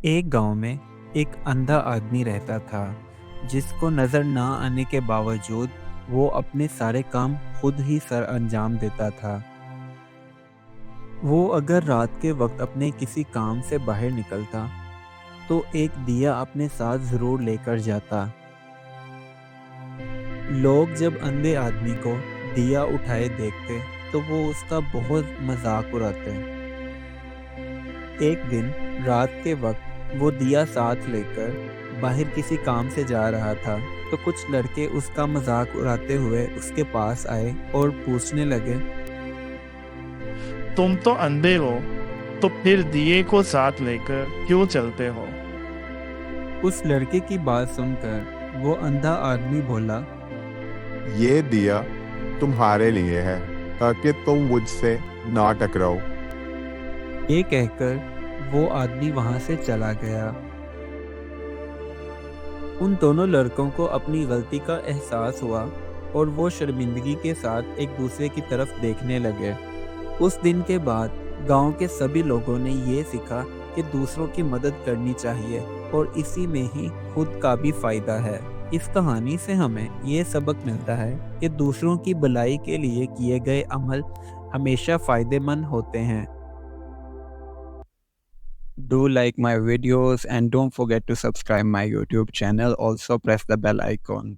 एक गांव में एक अंधा आदमी रहता था जिसको नजर ना आने के बावजूद वो अपने सारे काम खुद ही सर अंजाम देता था। वो अगर रात के वक्त अपने किसी काम से बाहर निकलता तो एक दिया अपने साथ जरूर लेकर जाता। लोग जब अंधे आदमी को दिया उठाए देखते तो वो उसका बहुत मजाक उड़ाते। एक दिन रात के वक्त वो दिया साथ लेकर बाहर किसी काम से जा रहा था तो कुछ लड़के उसका मजाक उड़ाते हुए उसके पास आए और पूछने लगे। तुम तो अंधे हो, तो फिर दिए को साथ लेकर क्यों चलते हो? उस लड़के की बात सुनकर वो अंधा आदमी बोला, ये दिया तुम्हारे लिए है ताकि तुम मुझसे ना टकराओ। ये कहकर वो आदमी वहां से चला गया। उन दोनों लड़कों को अपनी गलती का एहसास हुआ और वो शर्मिंदगी के साथ एक दूसरे की तरफ देखने लगे। उस दिन के बाद गांव के सभी लोगों ने ये सीखा कि दूसरों की मदद करनी चाहिए और इसी में ही खुद का भी फायदा है। इस कहानी से हमें ये सबक मिलता है कि दूसरों की भलाई के लिए किए गए अमल हमेशा फायदेमंद होते हैं। Do like my videos and don't forget to subscribe my YouTube channel. Also press the bell icon.